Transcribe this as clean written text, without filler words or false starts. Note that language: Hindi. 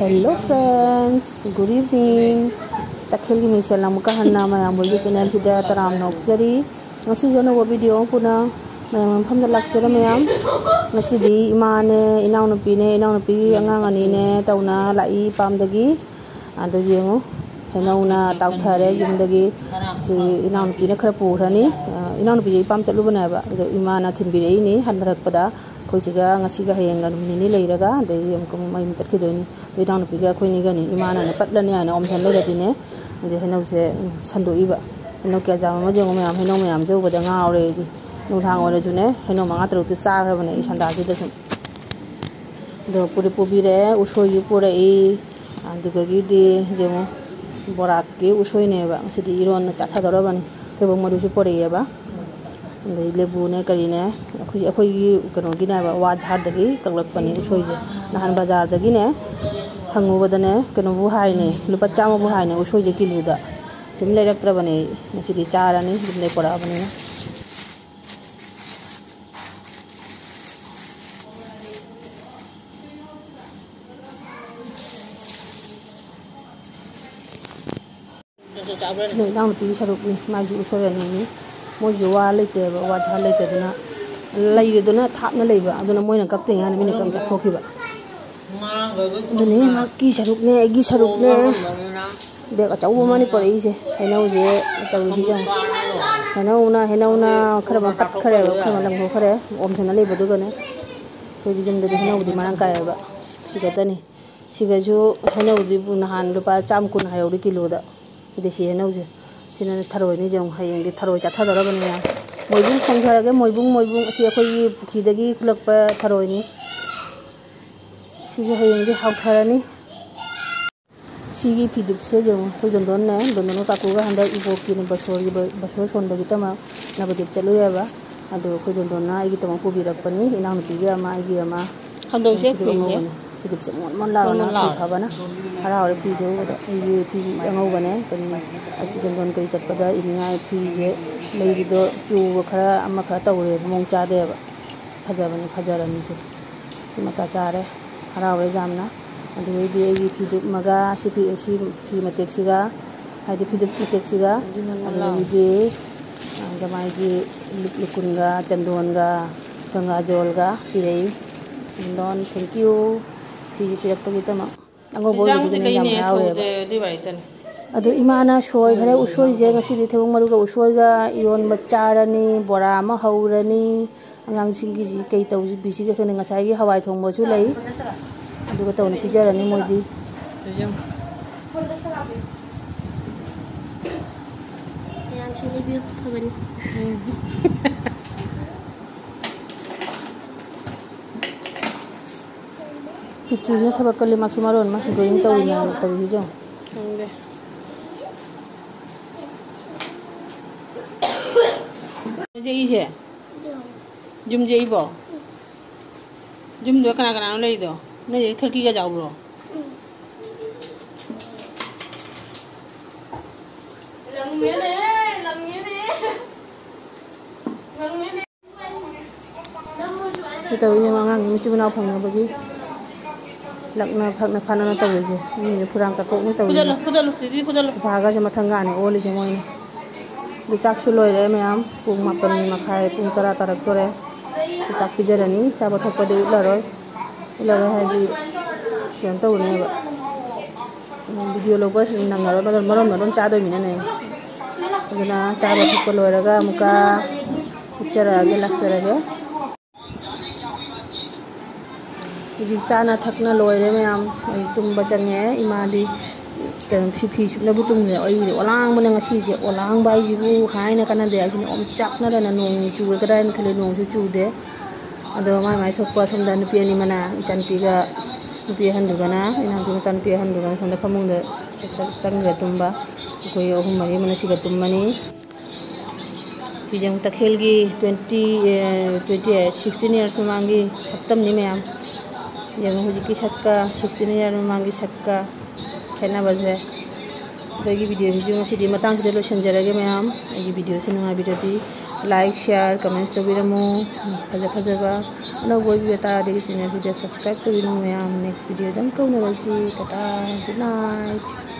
Hello friends, good evening. तखेल की मिसल अमुक हन्ना मैम बोई चैनल से तराम नौजरी नौ वीडियो पुनः मैम मफम लाक्सर मैम इमाने इनाउनुपी अगांग अनीने तौना लाई पामदगी अदो येंगो हेनौना ताउथारे जिमदगी इनाउनुपीने खरा पुरनी इनाउनुपी पाम चलुबनेबा अदो इमाना थिनबिरेइनी हनरकपदा खोसिगा ngasiga hayenga numini leiraga de yamkum mai chakidoni de inanupiga khoinigani imana na patlani ana omthan leiradine de henause sandoiba heno kya jama ma jengo mayam heno mayam jo bada ngaure di nuthang ore june heno manga tru tu chagra bane isanda ji da sum do puri pubire usoi pure e andugagi di jemo borak ke usoi ne ba sidi iron chatha doro bane tebo maru su pore ya ba लेबू ने करी ने कई वा झाड़ी कलपने उसोजे नहान बाजार ने हंगूबदने कनोबू हाईने लुप चामबू हाईने उसोजे किलूद सिम लेरक्त्रबने चारनी लेपड़बने इनाउनुपी सरुपनी माइजू उसोरनी मोजू वा लेते वा झाड़ लेते थापना लेबा मोयना कप्ते हाने मिने कम चाथोखिबा की सरुकने एगी सरुकने बेग अचाउ मानी पड़ेइसे हेनौजे तौरिजे हेनौना खरा पट खरे खरा लंगो खरे ओमसना लेबदुगने कोई जमदे हेनौदी मारंग कायबा सिगतनी सिगजु हेनौदी बुनहान लुपा चाम कुन हायौरी किलोदा देसी हेनौजे सिना थरोइनी जों हायेंगे थरोइ चाथादरबने मोइबुं खोंथारगे मोइबुं असि अखोई पुखिदगी खुलकपा थरोइनी सिजे हायेंगे हाउथारनी सिगी फिदुपसे जों दोनदोनने काकुगा हंदा इबोकी ने बसोर सोनबगी तमा नबदिप चलुयाबा अदो अखोई दोनदोनना आइगी तमा पुबिरकपनी इनाउनुपीगे अमा आइगी अमा हंदौसे फिजे फिदुपसे मन लावना खाबना हरावरे फिजे उबदा आइगी फि अंगौबने करी अस्ति चंदन करी चटपदा इनिंगाय फिजे लेरिदो चूब खरा अमा खरा तौरे मोंग चादेबा फजबने फजरनीसे सिमता चारे हरावरे जामना अदुइदी आइगी फिदुप मगा फि मतेक्सिगा हाइदि फिदुप मतेक्सिगा अदुइदी जमाइगी लुकुनगा चंदोनगा गंगाजोलगा पिरई डॉन थैंक यू फि पिरक्पगी तमा अंगो बोलुजुने जाम हरावरे अदो इमाना सोय खरे उसोइजे ngasiदी थेबों मरुगा उसोइगा इरोन बचारनी बोरा अमा हौरनी अंगांसिंगी जी कई तौजी बिसिगे खने ngसाइगी हवाई थोंबसु लई अदुगा तौन पिजरनी मोइदी याम सिनी बिउ फबनी पिचुजे थबक कले माक्सु मारोन मा ड्राइंग तौइना तौइजो संगे जेइजे जुम जेइबो जुम दो कना लेइदो नै खरकी गा जाउब्रो लंगने तौइने मांगांग मिचुना फंगबगी लग्न फगना फाना तौइजे नि फुरांग का कोक तौइजे फुदलो भागा जे मथंगाने ओलिजे मोइने दु चाकसु लोइरे मैम पुंग मापन मखाय पुंग तरा तरक तोरे चाक पिजरनी चाबा थपदे इलरोय हादि केम तौनेबा वीडियो लोबस नंगरो मरम चादो मिने अदुना चाबा थप लोइरगा मुका उच्चरागे लाक्सरगे चाना थकना लोइरे मैम तुम्बा चंगे इमादी फि सुनबु तुमने ओलांग बने ngasiजे ओलांग बाइजिबु हाइना कानादे आइसिने ओम चाकनादना नोंग चुगरान खले नोंगसु चुदे अदो माइ थोकपा समदा नुपि अनि मना इचानपिगा नुपि हन्दुगना इनांगु चानपि हन्दुगना समदा फमुंदे चंगरे तुम्बा कोई अहुम मरि मने सिगा तुममनी सिजंग तखेलगी 16 इयर्स मांगी सप्तमनि मैम यंग हुजिकी सक्का 16 इयर्स मांगी सक्का खेना बजे दगी वीडियो हिजु सिदी मतंग से लोसनजरगे मैम एगी वीडियो से नुंगा बिदि लाइक शेयर कमेंट्स तो बिरमु फजबा अनौबो वीडियो तारदे चैनल वीडियो सब्सक्राइब तो मैम नेक्स्ट वीडियो दम कौन रसी टाटा गुड नाइट।